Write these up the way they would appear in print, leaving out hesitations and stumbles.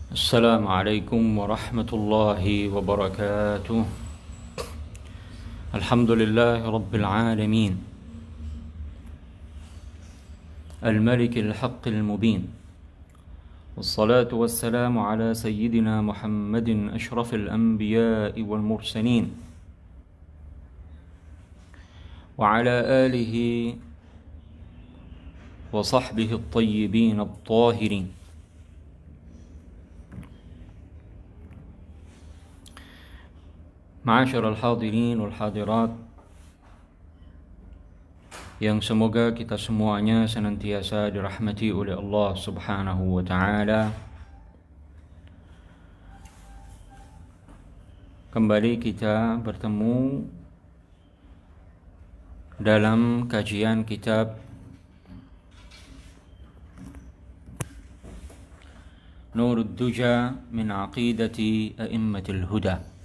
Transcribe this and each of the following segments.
السلام عليكم ورحمة الله وبركاته. الحمد لله رب العالمين، الملك الحق المبين، والصلاة والسلام على سيدنا محمد أشرف الأنبياء والمرسلين، وعلى آله وصحبه الطيبين الطاهرين. Ma'asyiral hadirin wal hadirat, yang semoga kita semuanya senantiasa dirahmati oleh Allah Subhanahu wa taala. Kembali kita bertemu dalam kajian kitab Nurud Duja min Aqidati A'immatil Huda.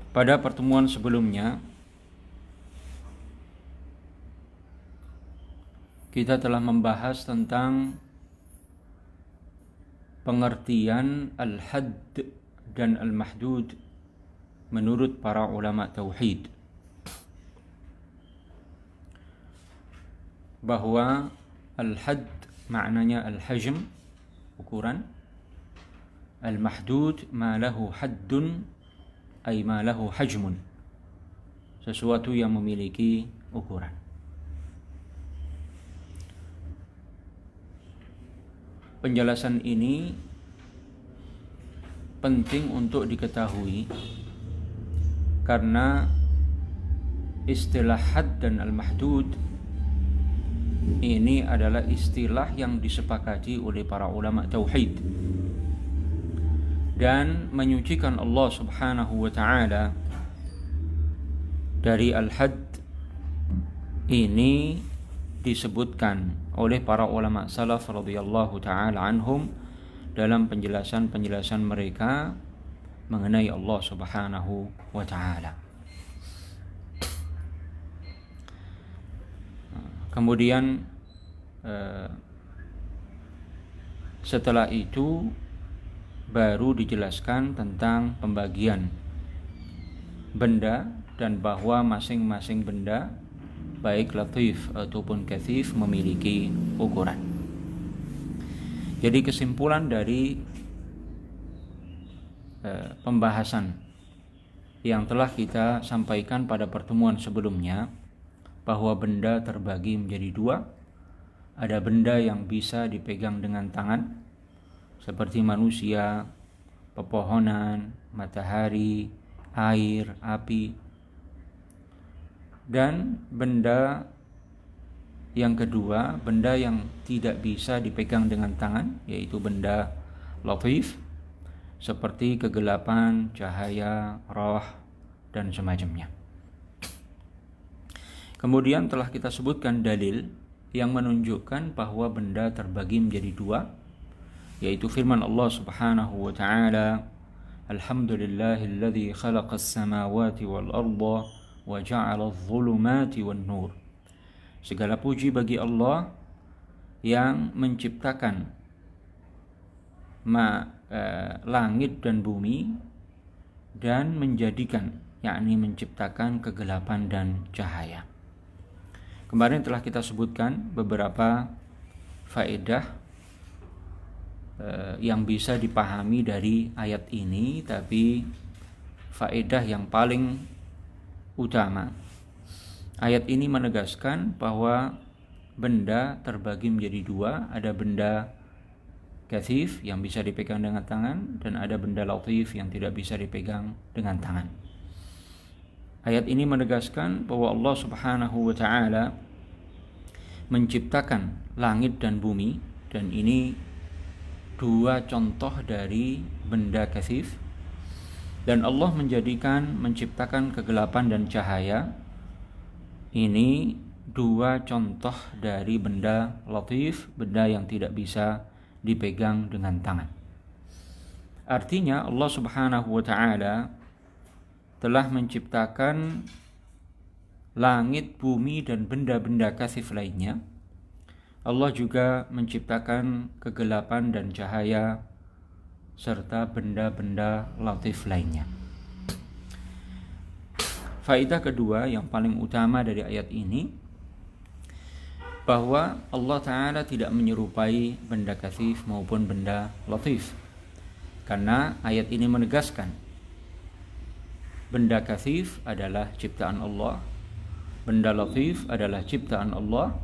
Pada pertemuan sebelumnya kita telah membahas tentang pengertian al-hadd dan al-mahdud menurut para ulama tauhid, bahwa al-hadd maknanya al-hajm, ukuran, al-mahdud ma lahu haddun ay ma lahu hajmun, sesuatu yang memiliki ukuran. Penjelasan ini penting untuk diketahui karena istilah had dan al-mahdud ini adalah istilah yang disepakati oleh para ulama tauhid dan menyucikan Allah Subhanahu wa taala dari al-hadd. Ini disebutkan oleh para ulama salaf radhiyallahu taala anhum dalam penjelasan-penjelasan mereka mengenai Allah Subhanahu wa taala. Kemudian setelah itu baru dijelaskan tentang pembagian benda dan bahwa masing-masing benda baik latif ataupun kathif memiliki ukuran. Jadi kesimpulan dari pembahasan yang telah kita sampaikan pada pertemuan sebelumnya, bahwa benda terbagi menjadi dua. Ada benda yang bisa dipegang dengan tangan seperti manusia, pepohonan, matahari, air, api. Dan benda yang kedua, benda yang tidak bisa dipegang dengan tangan, yaitu benda latif seperti kegelapan, cahaya, roh, dan semacamnya. Kemudian telah kita sebutkan dalil yang menunjukkan bahwa benda terbagi menjadi dua, yaitu firman Allah Subhanahu wa taala, Alhamdulillahilladzi khalaqas samawati wal arda wa ja'ala adh-dhulumati wan nur. Segala puji bagi Allah yang menciptakan langit dan bumi dan menjadikan, yakni menciptakan kegelapan dan cahaya. Kemarin telah kita sebutkan beberapa faedah yang bisa dipahami dari ayat ini, tapi faedah yang paling utama, ayat ini menegaskan bahwa benda terbagi menjadi dua. Ada benda kathif yang bisa dipegang dengan tangan, dan ada benda latif yang tidak bisa dipegang dengan tangan. Ayat ini menegaskan bahwa Allah Subhanahu wa taala menciptakan langit dan bumi, dan ini dua contoh dari benda kathif. Dan Allah menciptakan kegelapan dan cahaya. Ini dua contoh dari benda latif, benda yang tidak bisa dipegang dengan tangan. Artinya Allah Subhanahu wa taala telah menciptakan langit, bumi, dan benda-benda kathif lainnya Allah juga menciptakan kegelapan dan cahaya serta benda-benda latif lainnya. Faedah kedua yang paling utama dari ayat ini, bahwa Allah Ta'ala tidak menyerupai benda katsif maupun benda latif. Karena ayat ini menegaskan benda katsif adalah ciptaan Allah, benda latif adalah ciptaan Allah,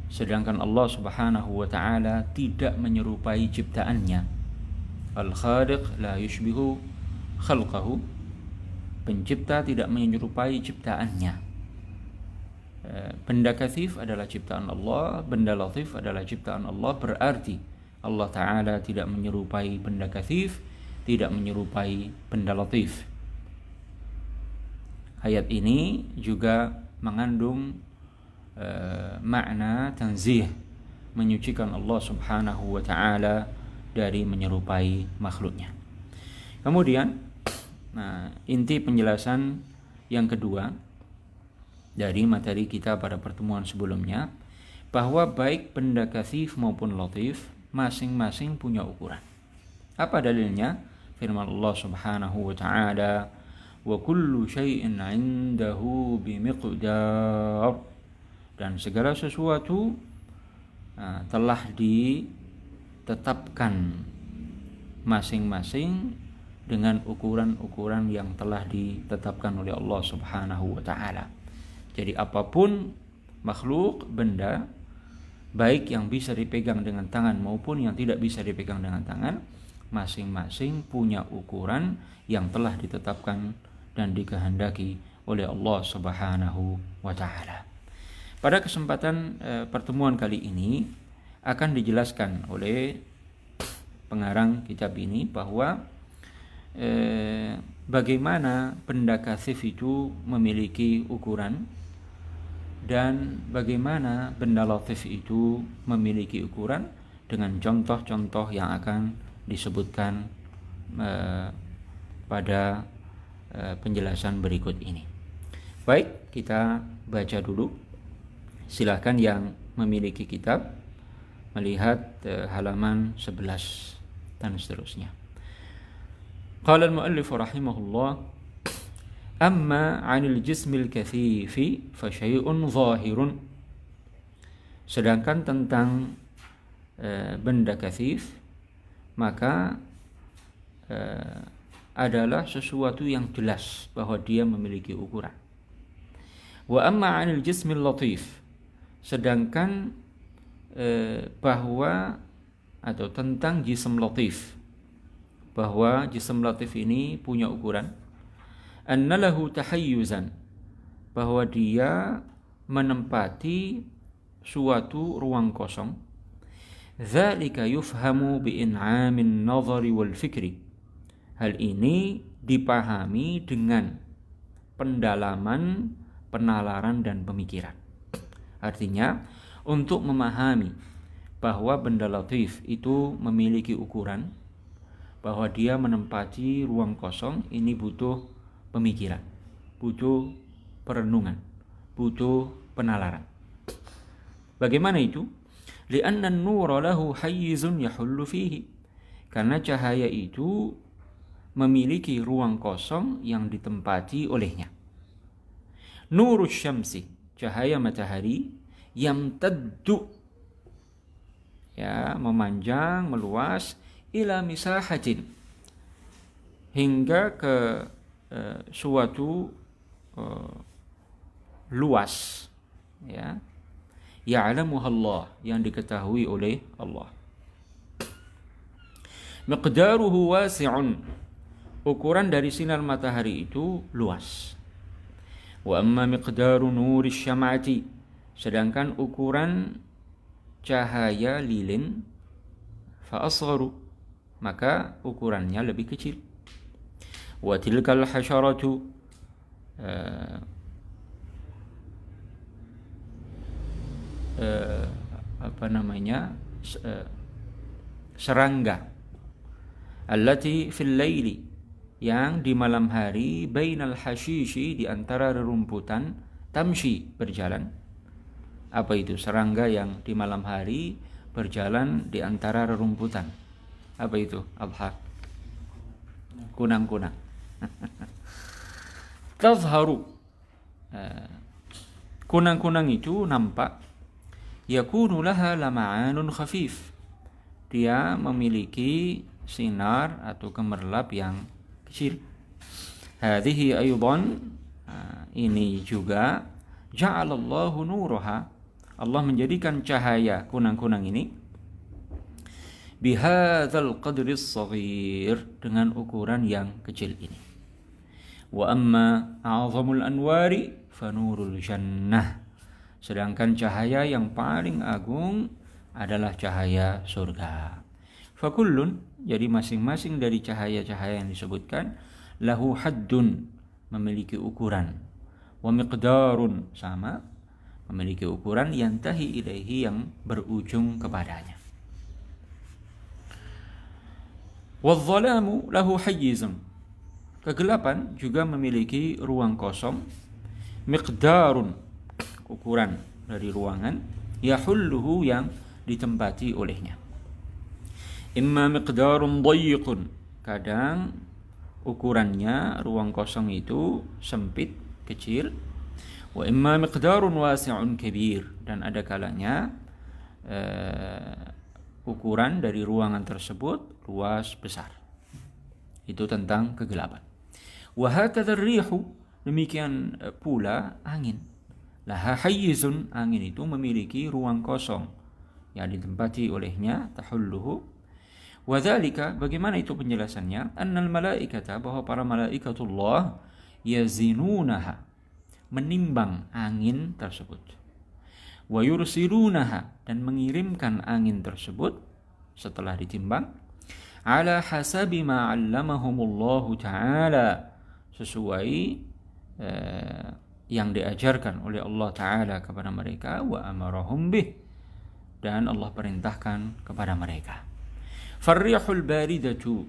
sedangkan Allah Subhanahu wa Ta'ala tidak menyerupai ciptaannya. Al-Khaliq la yushbihu khalqahu, pencipta tidak menyerupai ciptaannya. Benda katsif adalah ciptaan Allah, benda latif adalah ciptaan Allah, berarti Allah Ta'ala tidak menyerupai benda katsif, tidak menyerupai benda latif. Ayat ini juga mengandung makna tanzih, menyucikan Allah Subhanahu wa Ta'ala dari menyerupai makhluknya. Kemudian inti penjelasan yang kedua dari materi kita pada pertemuan sebelumnya, bahwa baik benda katsif maupun latif masing-masing punya ukuran. Apa dalilnya? Firman Allah Subhanahu wa Ta'ala, wa kullu syai'in 'indahu bimiqdar, dan segala sesuatu telah ditetapkan masing-masing dengan ukuran-ukuran yang telah ditetapkan oleh Allah Subhanahu wa Ta'ala. Jadi apapun makhluk, benda, baik yang bisa dipegang dengan tangan maupun yang tidak bisa dipegang dengan tangan, masing-masing punya ukuran yang telah ditetapkan dan dikehendaki oleh Allah Subhanahu wa Ta'ala. Pada kesempatan pertemuan kali ini akan dijelaskan oleh pengarang kitab ini bahwa bagaimana benda katsif itu memiliki ukuran dan bagaimana benda latif itu memiliki ukuran, dengan contoh-contoh yang akan disebutkan pada penjelasan berikut ini. Baik, kita baca dulu. Silakan yang memiliki kitab melihat halaman 11 dan seterusnya. Qala al-muallif rahimahullah, amma 'anil jismil katsifi fa syai'un zahirun. Sedangkan tentang benda katsif, maka adalah sesuatu yang jelas bahwa dia memiliki ukuran. Wa amma 'anil jismil latif, sedangkan bahwa atau tentang jism latif, bahwa jism latif ini punya ukuran. Annalahu tahayyuzan, bahwa dia menempati suatu ruang kosong. Dzalika yufhamu bi'in'amin nazari wal fikri. Hal ini dipahami dengan pendalaman, penalaran dan pemikiran. Artinya, untuk memahami bahwa benda latif itu memiliki ukuran, bahwa dia menempati ruang kosong, ini butuh pemikiran, butuh perenungan, butuh penalaran. Bagaimana itu? Li'anna an-nura lahu hayyizun yahullu fihi. Karena cahaya itu memiliki ruang kosong yang ditempati olehnya. Nurus syamsi, cahaya matahari, yamtaddu, ya, memanjang, meluas, ila misahatin, hingga ke suatu luas, ya, ya'lamuha Allah, yang diketahui oleh Allah. Miqdaruhu wasi'un, ukuran dari sinar matahari itu luas. Wa amma miqdaru nuri syam'ati, sedangkan ukuran cahaya lilin, fa asgharu, maka ukurannya lebih kecil. Wa tilkal hasyaratu, serangga, allati fil laili, yang di malam hari, bainal hasyishi, di antara rerumputan, tamshi, berjalan, Apa itu? Serangga yang di malam hari berjalan di antara rerumputan. Apa itu? Abha. Kunang-kunang. Tazharu. Kunang-kunang itu nampak. Yakunu laha lama'anun khafif. Dia memiliki sinar atau gemerlap yang kecil. Hadhihi aydan, ini juga ja'alallahu nuraha, Allah menjadikan cahaya kunang-kunang ini bihadzal qadris shaghir, dengan ukuran yang kecil ini. Wa amma a'zamul anwari fanurul jannah, sedangkan cahaya yang paling agung adalah cahaya surga. Fakullun, jadi masing-masing dari cahaya-cahaya yang disebutkan, lahu haddun, memiliki ukuran, wa miqdarun, sama, memiliki ukuran, yantahi ilaihi, yang berujung kepadanya. Wadh-dhalamu lahu hayyizun, kegelapan juga memiliki ruang kosong, miqdarun, ukuran dari ruangan, yahulluhu, yang ditempati olehnya. Imma miqdarun dayyiqun, kadang ukurannya ruang kosong itu sempit, kecil. Wa imma miqdarun wasi'un kabir, dan ada kalanya ukuran dari ruangan tersebut luas, besar. Itu tentang kegelapan. Wa hakadha ar-rihu, demikian pula angin. Laha hayyizun, angin itu memiliki ruang kosong yang ditempati olehnya, tahulluhu. Wa dzalika, bagaimana itu penjelasannya? Annal malaikata, bahwa para malaikatullah yazinunaha, menimbang angin tersebut. Wa yursilunaha, dan mengirimkan angin tersebut setelah ditimbang, ala hasabi ma 'allamahumullahu ta'ala, sesuai yang diajarkan oleh Allah Ta'ala kepada mereka, wa amarahum bih, dan Allah perintahkan kepada mereka. Farrihul baridatu,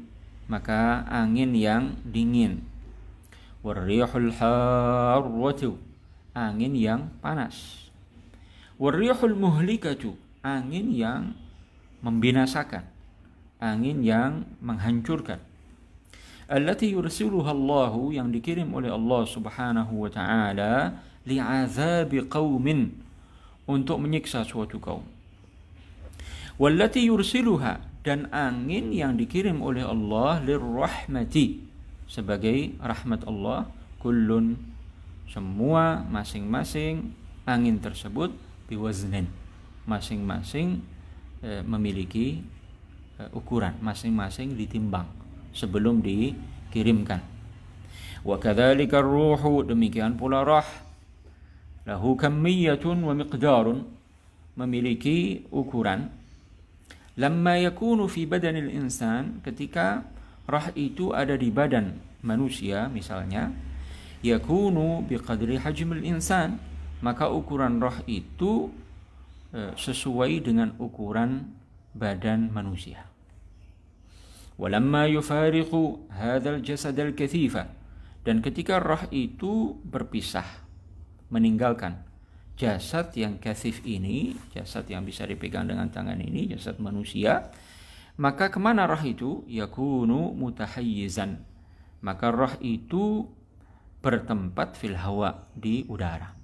maka angin yang dingin. Warrihul harratu, angin yang panas. Warrihul muhlikatu, angin yang membinasakan, angin yang menghancurkan. Allati yursiluha Allahu, yang dikirim oleh Allah Subhanahu wa ta'ala, li'azabi qaumin, untuk menyiksa suatu kaum. Wallati yursiluha, dan angin yang dikirim oleh Allah, lirrahmati, sebagai rahmat Allah. Kullun, semua, masing-masing angin tersebut, biwaznin, masing-masing memiliki ukuran, masing-masing ditimbang sebelum dikirimkan. Wa kadzalika ar-ruhu, demikian pula roh, lahu kammiyatun wa miqdarun, memiliki ukuran. Lamma yakunu fi badanil insan, ketika roh itu ada di badan manusia misalnya, yakunu biqadri hajmil insan, maka ukuran roh itu sesuai dengan ukuran badan manusia. Walamma yufariqu hadzal jasad al-kathifa, dan ketika roh itu berpisah, meninggalkan jasad yang kathif ini, jasad yang bisa dipegang dengan tangan ini, jasad manusia, maka kemana roh itu? Yakunu mutahayyizan, maka roh itu bertempat fil hawa, di udara.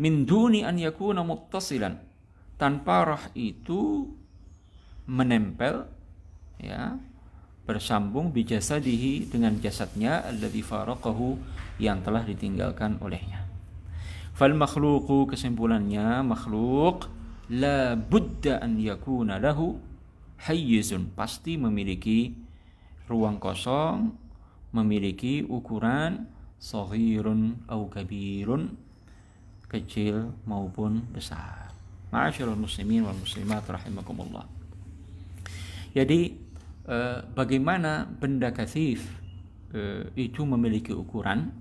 Min duni an yakuna muttasilan, tanpa roh itu menempel, ya, bersambung, bijasadihi, dengan jasadnya, alladzi faraqahu, yang telah ditinggalkan olehnya. Fal makhluqu, kesimpulannya, makhluk la budda an yakuna lahu hayyizun, pasti memiliki ruang kosong, memiliki ukuran, saghirun au kabirun, kecil maupun besar. Ma'asyiral muslimin wal muslimat rahimakumullah. Jadi bagaimana benda kathif itu memiliki ukuran,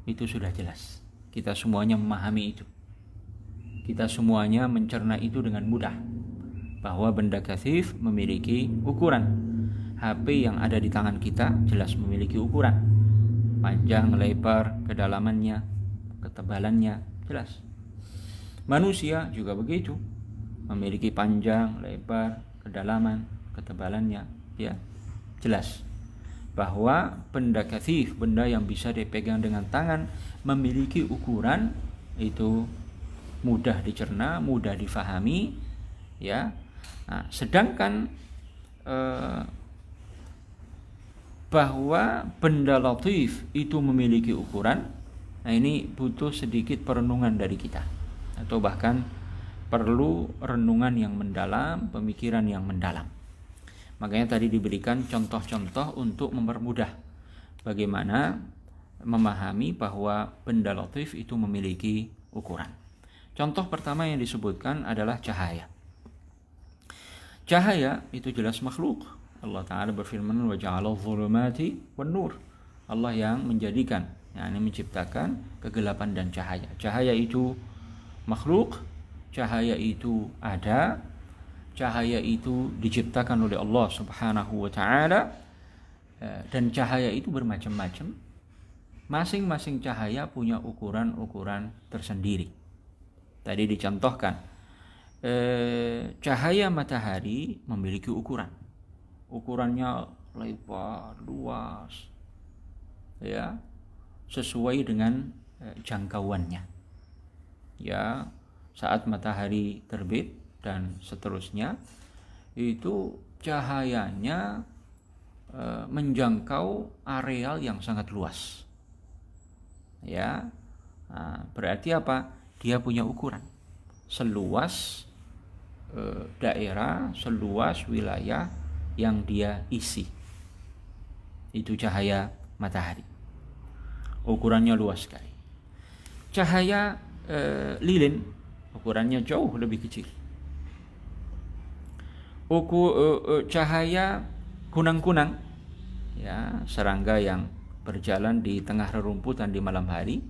itu sudah jelas. Kita semuanya memahami itu. Kita semuanya mencerna itu dengan mudah, bahwa benda kathif memiliki ukuran. HP yang ada di tangan kita jelas memiliki ukuran, panjang, lebar, kedalamannya, ketebalannya, jelas. Manusia juga begitu, memiliki panjang, lebar, kedalaman, ketebalannya, ya. Jelas bahwa benda kathif, benda yang bisa dipegang dengan tangan, memiliki ukuran, itu mudah dicerna, mudah difahami, ya. Nah, sedangkan bahwa benda latif itu memiliki ukuran, nah ini butuh sedikit perenungan dari kita, atau bahkan perlu renungan yang mendalam, pemikiran yang mendalam. Makanya tadi diberikan contoh-contoh untuk mempermudah bagaimana memahami bahwa benda latif itu memiliki ukuran. Contoh pertama yang disebutkan adalah cahaya. Cahaya itu jelas makhluk. Allah Ta'ala berfirman, wa ja'ala dhulumati wan nur. Allah yang menjadikan, yakni menciptakan kegelapan dan cahaya. Cahaya itu makhluk, cahaya itu ada, cahaya itu diciptakan oleh Allah Subhanahu wa Ta'ala, dan cahaya itu bermacam-macam. Masing-masing cahaya punya ukuran-ukuran tersendiri. Tadi dicontohkan, cahaya matahari memiliki ukuran. Ukurannya lebar, luas, ya, sesuai dengan jangkauannya. Ya, saat matahari terbit dan seterusnya, itu cahayanya menjangkau areal yang sangat luas. Ya, nah, berarti apa? Dia punya ukuran seluas daerah, seluas wilayah yang dia isi. Itu cahaya matahari, ukurannya luas sekali. Cahaya lilin ukurannya jauh lebih kecil. Cahaya kunang-kunang, ya, serangga yang berjalan di tengah rerumputan di malam hari,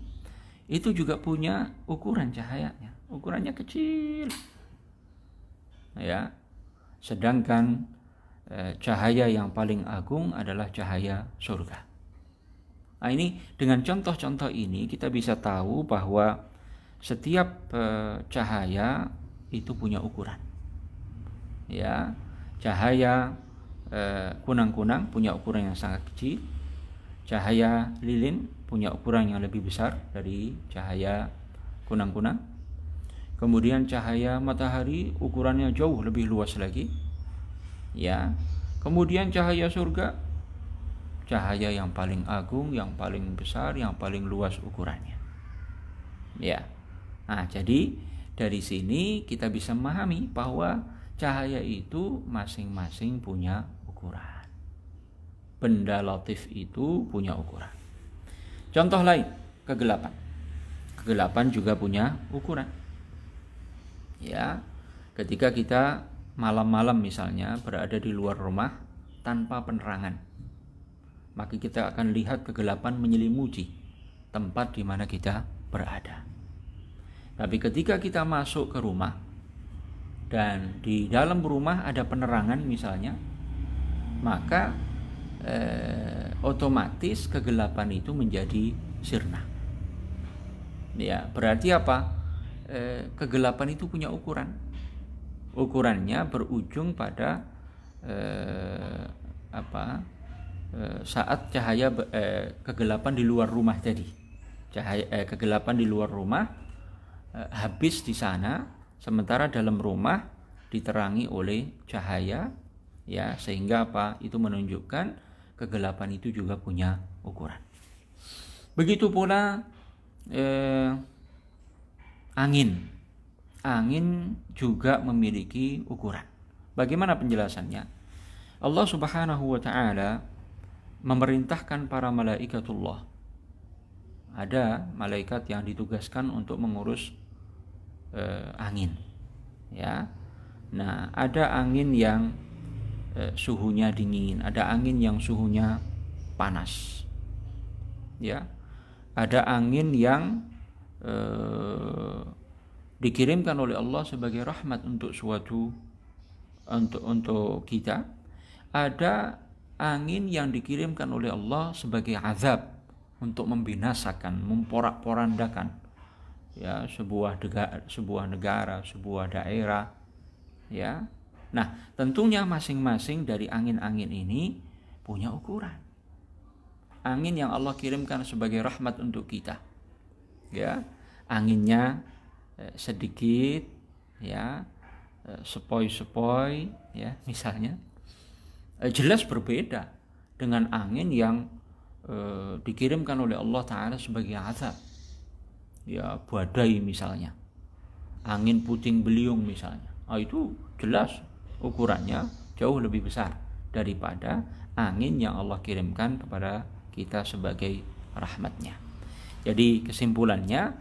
itu juga punya ukuran cahayanya, ukurannya kecil, ya. Sedangkan cahaya yang paling agung adalah cahaya surga. Nah, ini dengan contoh-contoh ini kita bisa tahu bahwa setiap cahaya itu punya ukuran. Ya, cahaya kunang-kunang punya ukuran yang sangat kecil. Cahaya lilin punya ukuran yang lebih besar dari cahaya kunang-kunang. Kemudian cahaya matahari ukurannya jauh lebih luas lagi. Ya, kemudian cahaya surga, cahaya yang paling agung, yang paling besar, yang paling luas ukurannya. Ya, nah jadi dari sini kita bisa memahami bahwa cahaya itu masing-masing punya ukuran. Benda latif itu punya ukuran. Contoh lain, kegelapan. Kegelapan juga punya ukuran. Ya, ketika kita malam-malam misalnya berada di luar rumah tanpa penerangan, maka kita akan lihat kegelapan menyelimuti tempat di mana kita berada. Tapi ketika kita masuk ke rumah dan di dalam rumah ada penerangan misalnya, maka otomatis kegelapan itu menjadi sirna. Ya, berarti apa? Kegelapan itu punya ukuran. Ukurannya berujung pada saat cahaya kegelapan di luar rumah tadi. Kegelapan di luar rumah habis di sana, sementara dalam rumah diterangi oleh cahaya, ya, sehingga apa? Itu menunjukkan kegelapan itu juga punya ukuran. Begitu pula angin juga memiliki ukuran. Bagaimana penjelasannya? Allah Subhanahu wa Ta'ala memerintahkan para malaikatullah. Ada malaikat yang ditugaskan untuk mengurus angin, ya. Nah, ada angin yang suhunya dingin, ada angin yang suhunya panas, ya. Ada angin yang dikirimkan oleh Allah sebagai rahmat untuk untuk kita. Ada angin yang dikirimkan oleh Allah sebagai azab untuk membinasakan, memporak-porandakan, ya, sebuah negara, sebuah daerah, ya. Nah, tentunya masing-masing dari angin-angin ini punya ukuran. Angin yang Allah kirimkan sebagai rahmat untuk kita, ya, anginnya sedikit, ya, sepoi-sepoi, ya, misalnya, jelas berbeda dengan angin yang dikirimkan oleh Allah Ta'ala sebagai azab, ya, badai misalnya, angin puting beliung misalnya. Itu jelas ukurannya jauh lebih besar daripada angin yang Allah kirimkan kepada kita sebagai rahmatnya. Jadi kesimpulannya,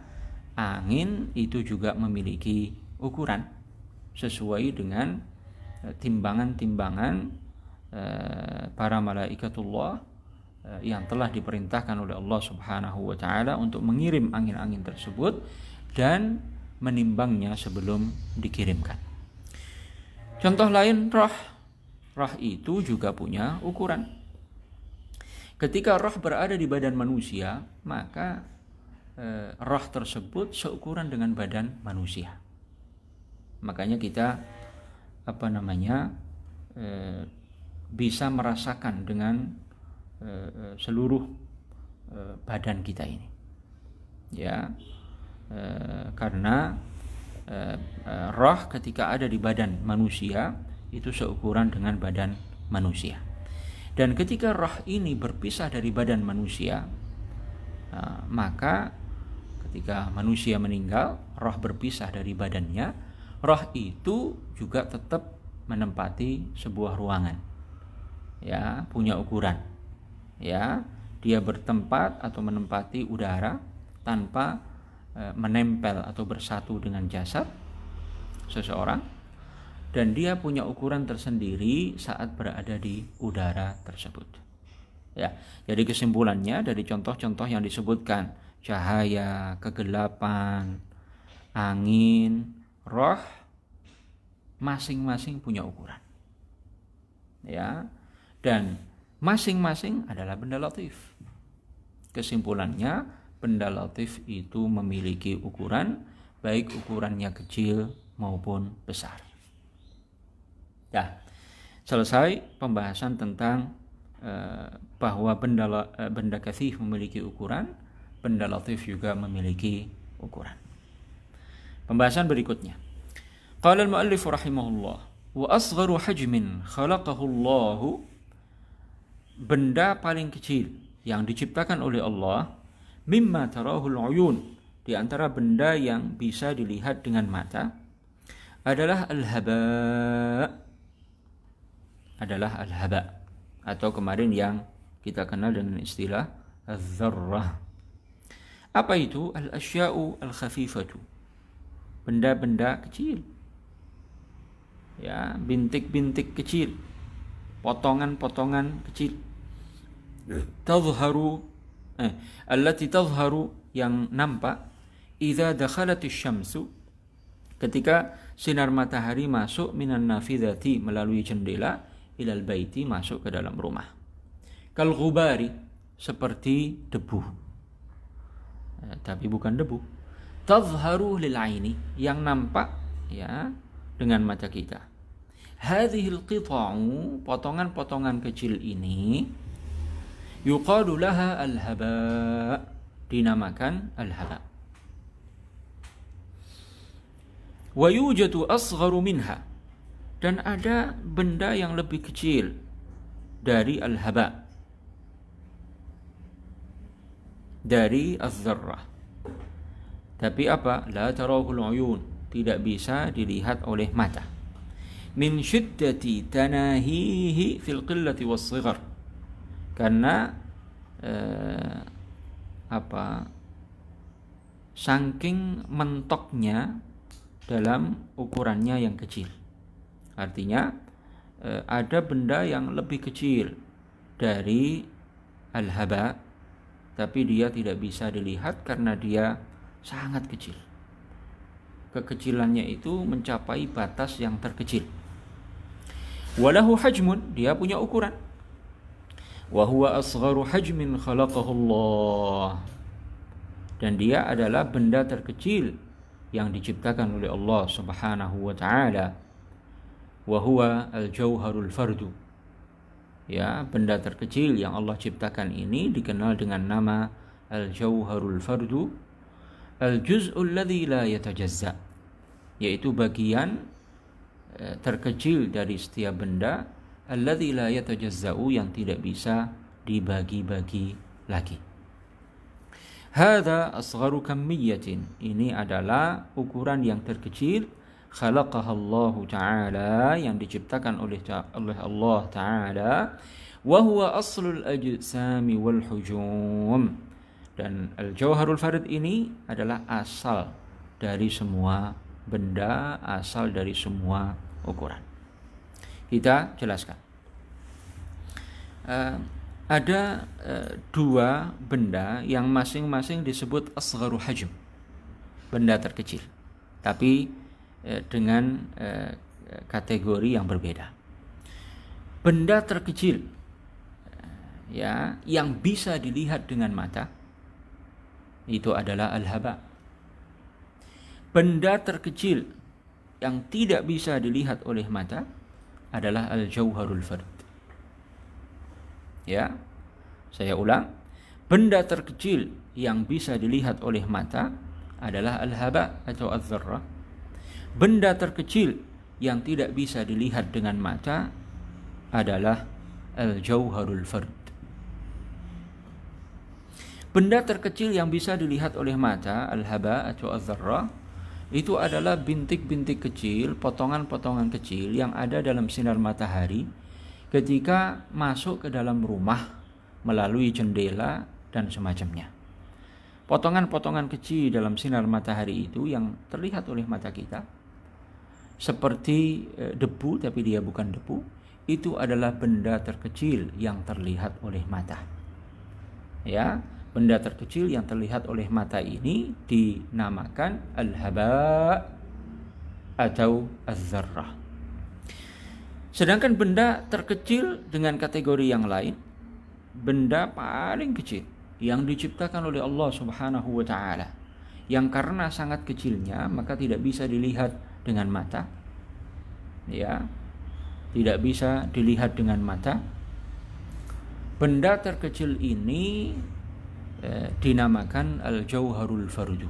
angin itu juga memiliki ukuran sesuai dengan timbangan-timbangan para malaikatullah yang telah diperintahkan oleh Allah Subhanahu wa Ta'ala untuk mengirim angin-angin tersebut dan menimbangnya sebelum dikirimkan. Contoh lain, roh itu juga punya ukuran. Ketika roh berada di badan manusia, maka roh tersebut seukuran dengan badan manusia. Makanya kita bisa merasakan dengan seluruh badan kita ini, ya, karena roh ketika ada di badan manusia itu seukuran dengan badan manusia. Dan ketika roh ini berpisah dari badan manusia, maka ketika manusia meninggal, roh berpisah dari badannya, roh itu juga tetap menempati sebuah ruangan, ya, punya ukuran, ya, dia bertempat atau menempati udara tanpa menempel atau bersatu dengan jasad seseorang, dan dia punya ukuran tersendiri saat berada di udara tersebut. Ya, jadi kesimpulannya dari contoh-contoh yang disebutkan, cahaya, kegelapan, angin, roh, masing-masing punya ukuran. Ya, dan masing-masing adalah benda latif. Kesimpulannya, benda latif itu memiliki ukuran, baik ukurannya kecil maupun besar. Ya, selesai pembahasan tentang bahwa benda kathif memiliki ukuran, benda latif juga memiliki ukuran. Pembahasan berikutnya. Qala al-muallif rahimahullah, wa asgharu hajmin khalaqahu Allah, benda paling kecil yang diciptakan oleh Allah, mimma tarahul uyun, di antara benda yang bisa dilihat dengan mata, adalah al-haba, atau kemarin yang kita kenal dengan istilah az-zarrah. Apa itu? Al-asya'u al-khafifatu, benda-benda kecil, ya, bintik-bintik kecil, potongan-potongan kecil, allati tadhharu, yang nampak, idza dakhalatis syamsu, ketika sinar matahari masuk, minan nafidhati, melalui jendela, ilal baiti, masuk ke dalam rumah. Kal ghubari, seperti debu, tapi bukan debu. Tadhharu lil aini, yang nampak, ya, dengan mata kita. Hadhil qita'u, potongan-potongan kecil ini, yuqalu laha al-haba, dinamakan al-haba. Wa yujadu asgharu minha, dan ada benda yang lebih kecil dari al-haba, dari az-zarrah. Tapi apa? La tarahul uyun, tidak bisa dilihat oleh mata. Min syiddati tanahihi fil qillati was-shighar, karena saking mentoknya dalam ukurannya yang kecil. Artinya ada benda yang lebih kecil dari al-haba, tapi dia tidak bisa dilihat karena dia sangat kecil. Kekecilannya itu mencapai batas yang terkecil. Walahu hajmun, dia punya ukuran. Wa huwa asgharu hajmin khalaqahu Allah, dan dia adalah benda terkecil yang diciptakan oleh Allah Subhanahu wa taala. Wa huwa al-jauharul fardu. Ya, benda terkecil yang Allah ciptakan ini dikenal dengan nama al-jauharul fardu, al-juz'ul ladzi la yatajazza, yaitu bagian terkecil dari setiap benda, alladzi la yatajazza'u, yang tidak bisa dibagi-bagi lagi. Hadza asgharu kammiyatin, ini adalah ukuran yang terkecil, khalaqaha Allah Ta'ala, yang diciptakan oleh Allah Ta'ala, wa huwa aslul ajsami wal hujum, dan al-jauharul farid ini adalah asal dari semua benda, asal dari semua ukuran. Kita jelaskan. Ada dua benda yang masing-masing disebut asgharu hajm, benda terkecil, tapi dengan kategori yang berbeda. Benda terkecil ya yang bisa dilihat dengan mata itu adalah al-haba. Benda terkecil yang tidak bisa dilihat oleh mata adalah al-jauharul fard. Ya, saya ulang. Benda terkecil yang bisa dilihat oleh mata adalah al-haba atau az-zarrah. Benda terkecil yang tidak bisa dilihat dengan mata adalah al-jauharul fard. Benda terkecil yang bisa dilihat oleh mata, al-haba atau az-zarrah, itu adalah bintik-bintik kecil, potongan-potongan kecil yang ada dalam sinar matahari ketika masuk ke dalam rumah melalui jendela dan semacamnya. Potongan-potongan kecil dalam sinar matahari itu yang terlihat oleh mata kita seperti debu, tapi dia bukan debu. Itu adalah benda terkecil yang terlihat oleh mata. Ya, benda terkecil yang terlihat oleh mata ini dinamakan al-haba atau az-zarrah. Sedangkan benda terkecil dengan kategori yang lain, benda paling kecil yang diciptakan oleh Allah Subhanahu wa taala, yang karena sangat kecilnya maka tidak bisa dilihat dengan mata. Ya, tidak bisa dilihat dengan mata. Benda terkecil ini dinamakan al-jauharul fardu.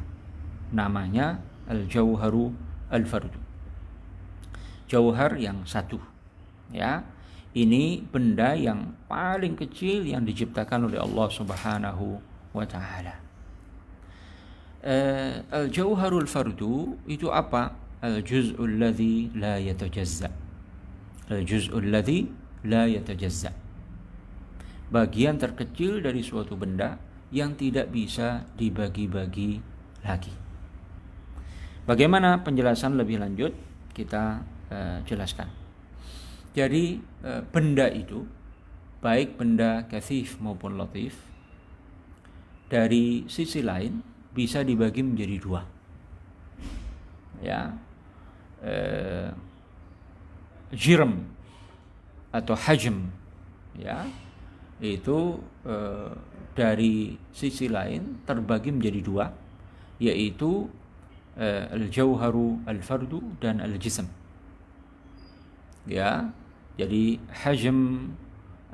Namanya al-jauharu al-fardu. Jauhar yang satu. Ya, ini benda yang paling kecil yang diciptakan oleh Allah Subhanahu wa taala. Al-jauharul fardu itu apa? Al-juz'ul ladzi la yatajazza. Al-juz'ul ladzi la yatajazza. Bagian terkecil dari suatu benda yang tidak bisa dibagi-bagi lagi. Bagaimana penjelasan lebih lanjut? Kita jelaskan. Jadi benda itu, baik benda kathif maupun latif, dari sisi lain bisa dibagi menjadi dua. Ya, jirm atau hajm, ya, itu dari sisi lain terbagi menjadi dua, yaitu al-jauharu al-fardu dan al-jism. Ya, jadi hajm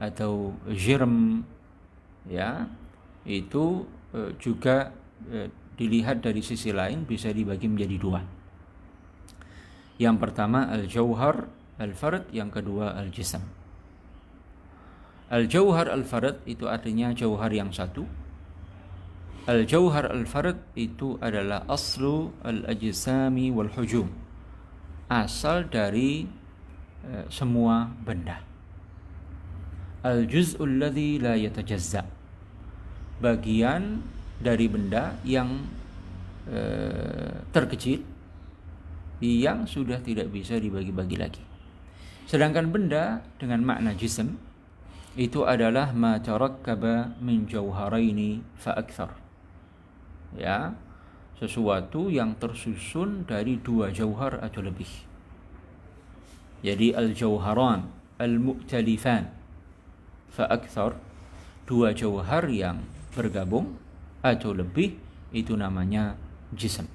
atau jirm, ya, itu juga dilihat dari sisi lain bisa dibagi menjadi dua. Yang pertama al-jauhar al-fard, yang kedua al-jism. Al-jauhar al-fard itu artinya jauhar yang satu. Al-jauhar al-fard itu adalah aslu al-ajsami wal hujum, asal dari semua benda. Al-juz'ul ladzi la yatajazza, bagian dari benda yang terkecil yang sudah tidak bisa dibagi-bagi lagi. Sedangkan benda dengan makna jism itu adalah ma tarakkaba min jauharaini fa akthar. Ya, sesuatu yang tersusun dari dua jauhar atau lebih. Jadi al-jauharan al-mu'talifan fa akthar, dua jauhar yang bergabung atau lebih itu namanya jism.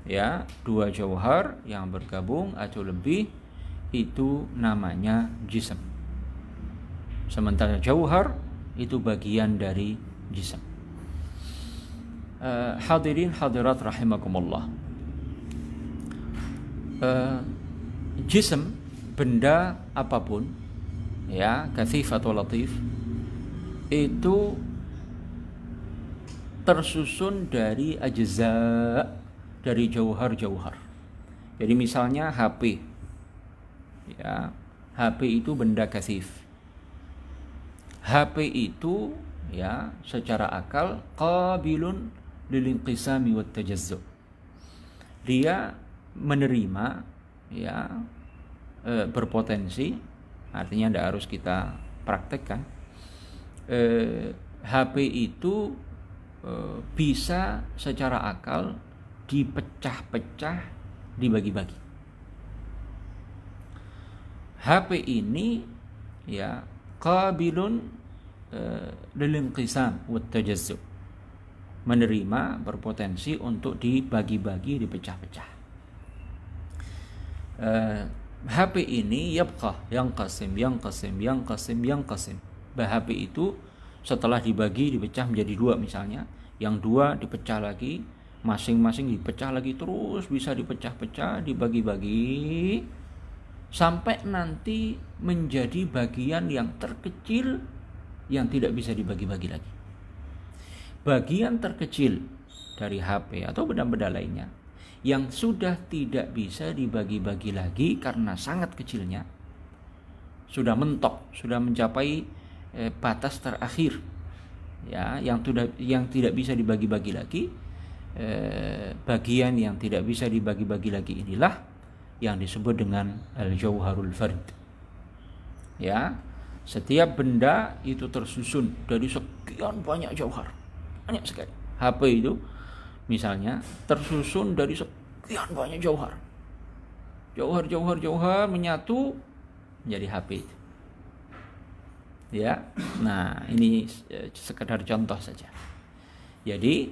Ya, dua jauhar yang bergabung atau lebih itu namanya jism. Sementara jauhar itu bagian dari jism. Hadirin hadirat rahimakumullah. Jism, benda apapun, ya, kathif atau latif, itu tersusun dari ajza, dari jauhar-jauhar. Jadi misalnya HP, ya, HP itu benda kathif. HP itu, ya, secara akal qabilun lilinqisami wat tajazzu. Dia menerima, ya, berpotensi, artinya tidak harus kita praktekkan. HP itu bisa secara akal dipecah-pecah, dibagi-bagi. HP ini, ya, qabilun lilinqisam wat tajazzu, menerima, berpotensi untuk dibagi-bagi, dipecah-pecah. HP ini yabqa yanqasim. HP itu setelah dibagi, dipecah menjadi dua misalnya, yang dua dipecah lagi, masing-masing dipecah lagi, terus bisa dipecah-pecah, dibagi-bagi, sampai nanti menjadi bagian yang terkecil yang tidak bisa dibagi-bagi lagi. Bagian terkecil dari HP atau benda-benda lainnya yang sudah tidak bisa dibagi-bagi lagi karena sangat kecilnya, sudah mentok, sudah mencapai batas terakhir, ya, yang tidak bisa dibagi-bagi lagi. Bagian yang tidak bisa dibagi-bagi lagi inilah yang disebut dengan al-jauharul fard. Ya, setiap benda itu tersusun dari sekian banyak jauhar, banyak sekali. HP itu misalnya tersusun dari sekian banyak jauhar menyatu menjadi HP itu. Ya, nah ini sekedar contoh saja. Jadi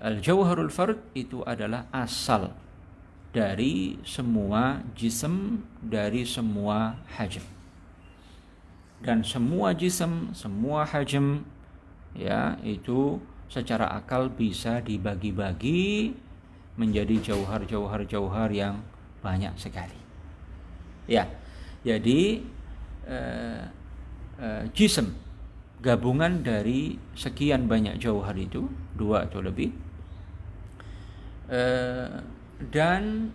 al-jauharul fard itu adalah asal dari semua jism, dari semua hajm. Dan semua jism, semua hajm, ya, itu secara akal bisa dibagi-bagi menjadi jauhar yang banyak sekali. Ya, jadi jism, gabungan dari sekian banyak jauhar itu, dua atau lebih, dan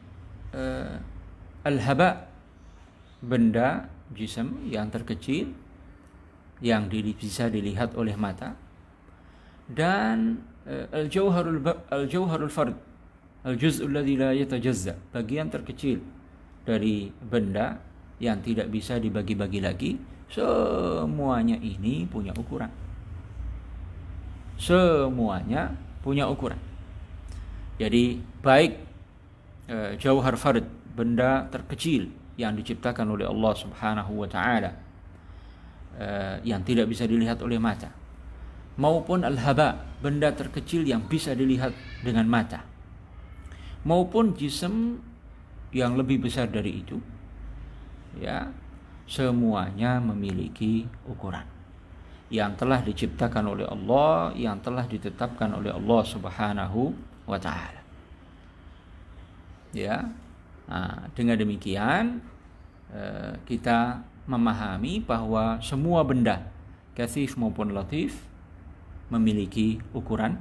al-haba, benda jism yang terkecil yang bisa dilihat oleh mata, dan al-jauharul fard, al-juz'ul ladzi la yatajazza, bagian terkecil dari benda yang tidak bisa dibagi-bagi lagi. Semuanya ini punya ukuran. Semuanya punya ukuran. Jadi baik jauhar fard, benda terkecil yang diciptakan oleh Allah Subhanahu wa taala, yang tidak bisa dilihat oleh mata, maupun al-haba, benda terkecil yang bisa dilihat dengan mata, maupun jism yang lebih besar dari itu, ya, semuanya memiliki ukuran yang telah diciptakan oleh Allah, yang telah ditetapkan oleh Allah Subhanahu wa taala. Ya. Nah, dengan demikian kita memahami bahwa semua benda, kathif maupun latif, memiliki ukuran.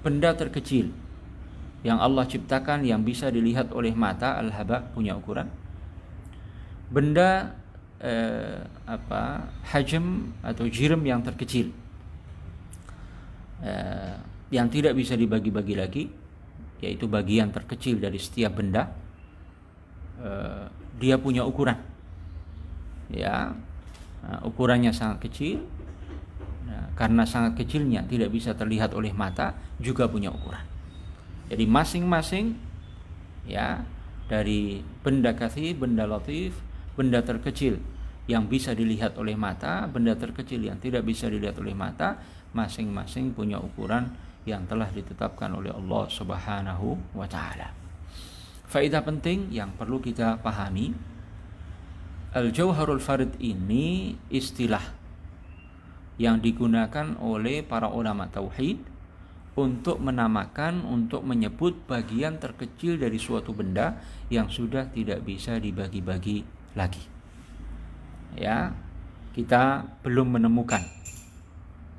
Benda terkecil yang Allah ciptakan yang bisa dilihat oleh mata, al-haba, punya ukuran. Benda hajm atau jirm yang terkecil, yang tidak bisa dibagi-bagi lagi, yaitu bagian terkecil dari setiap benda, dia punya ukuran, ya, ukurannya sangat kecil. Karena sangat kecilnya tidak bisa terlihat oleh mata, juga punya ukuran. Jadi masing-masing, ya, dari benda kathif, benda latif, benda terkecil yang bisa dilihat oleh mata, benda terkecil yang tidak bisa dilihat oleh mata, masing-masing punya ukuran yang telah ditetapkan oleh Allah Subhanahu wa taala. Faedah penting yang perlu kita pahami, Al-Jauharul Farid ini istilah yang digunakan oleh para ulama tauhid untuk menamakan, untuk menyebut bagian terkecil dari suatu benda yang sudah tidak bisa dibagi-bagi lagi. Ya, kita belum menemukan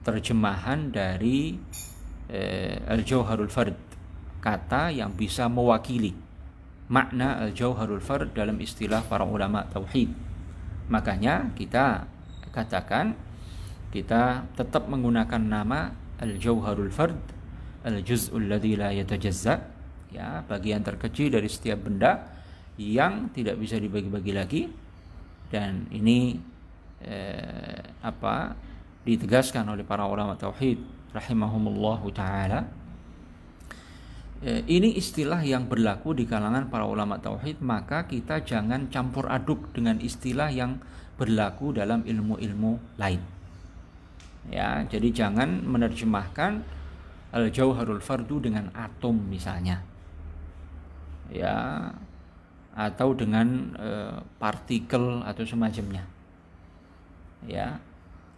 terjemahan dari Al-Jauharul Farid, kata yang bisa mewakili makna Al-Jauharul Farid dalam istilah para ulama tauhid. Makanya kita katakan, kita tetap menggunakan nama Al-Jauharul Fard, Al-Juz'ul ladzi la yatajazza, ya, bagian terkecil dari setiap benda yang tidak bisa dibagi-bagi lagi. Dan ini ditegaskan oleh para ulama tauhid rahimahumullahu taala. Ini istilah yang berlaku di kalangan para ulama tauhid, maka kita jangan campur aduk dengan istilah yang berlaku dalam ilmu-ilmu lain. Ya, jadi jangan menerjemahkan Al-Jauharul Fardu dengan atom misalnya, ya, atau dengan partikel atau semacamnya, ya,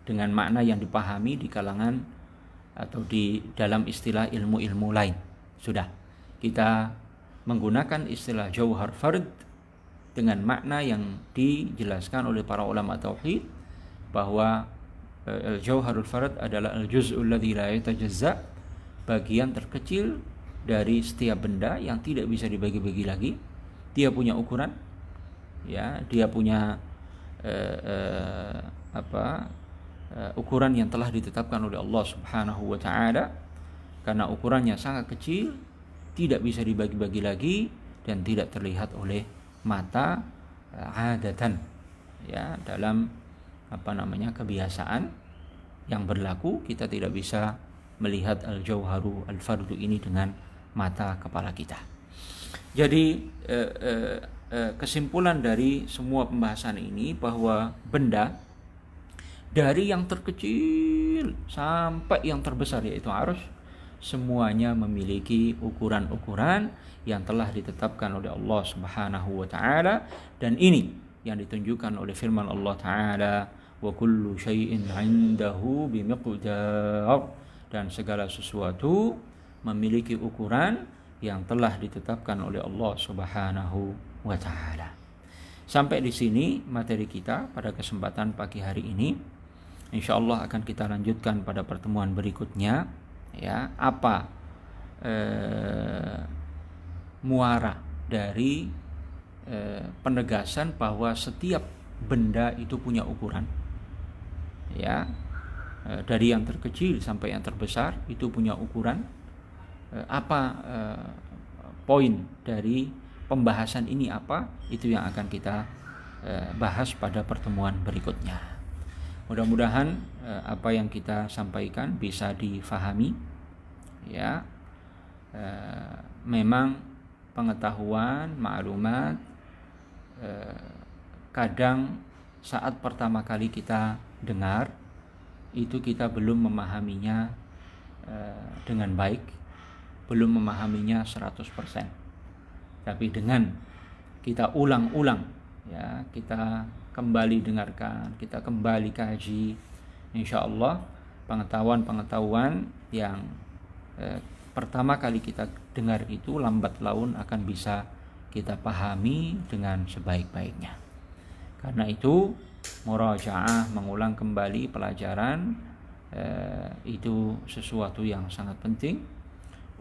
dengan makna yang dipahami di kalangan atau di dalam istilah ilmu-ilmu lain. Sudah, kita menggunakan istilah Jauhar Fard dengan makna yang dijelaskan oleh para ulama tauhid, bahwa Al-Jauharul Fard adalah al-juz'ul ladzi la yatajazza, bagian terkecil dari setiap benda yang tidak bisa dibagi-bagi lagi. Dia punya ukuran, ya, dia punya ukuran yang telah ditetapkan oleh Allah Subhanahu wa taala. Karena ukurannya sangat kecil, tidak bisa dibagi-bagi lagi dan tidak terlihat oleh mata adatan, ya, dalam kebiasaan yang berlaku, kita tidak bisa melihat Al-Jauharu Al-Fardu ini dengan mata kepala kita. Jadi kesimpulan dari semua pembahasan ini bahwa benda dari yang terkecil sampai yang terbesar yaitu arus, semuanya memiliki ukuran-ukuran yang telah ditetapkan oleh Allah Subhanahu wa taala, dan ini yang ditunjukkan oleh firman Allah taala, wa kullu syai'in 'indahu bimiqdar, dan segala sesuatu memiliki ukuran yang telah ditetapkan oleh Allah Subhanahu wa taala. Sampai di sini materi kita pada kesempatan pagi hari ini. Insyaallah akan kita lanjutkan pada pertemuan berikutnya, ya, apa muara dari penegasan bahwa setiap benda itu punya ukuran, ya, dari yang terkecil sampai yang terbesar itu punya ukuran. Poin dari pembahasan ini apa, itu yang akan kita bahas pada pertemuan berikutnya. Mudah-mudahan apa yang kita sampaikan bisa difahami, ya. Memang pengetahuan, maklumat, kadang saat pertama kali kita dengar itu kita belum memahaminya dengan baik, belum memahaminya 100%. Tapi dengan kita ulang-ulang, ya, kita kembali dengarkan, kita kembali kaji, insya Allah pengetahuan-pengetahuan yang pertama kali kita dengar itu lambat laun akan bisa kita pahami dengan sebaik-baiknya. Karena itu murajaah, mengulang kembali pelajaran, itu sesuatu yang sangat penting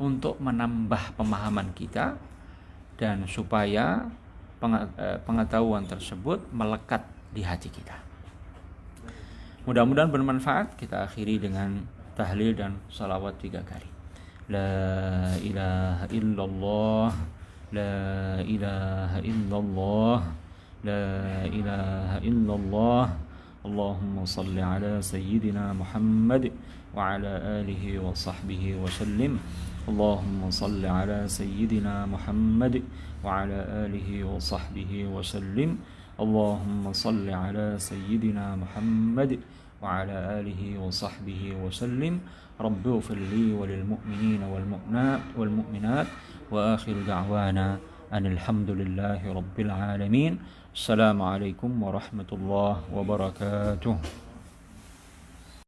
untuk menambah pemahaman kita dan supaya pengetahuan tersebut melekat di hati kita. Mudah-mudahan bermanfaat. Kita akhiri dengan tahlil dan salawat 3 kali. La ilaha illallah, la ilaha illallah, la ilaha illallah. Allahumma salli ala sayyidina Muhammad wa ala alihi wa sahbihi wa sallim. Allahumma salli ala sayyidina Muhammad wa ala alihi wa sahbihi wa sallim. Allahumma salli ala sayyidina Muhammad وعلى آله وصحبه وسلم. رب اغفر لي وللمؤمنين والمؤمنات وآخر دعوانا أن الحمد لله رب العالمين. السلام عليكم ورحمة الله وبركاته.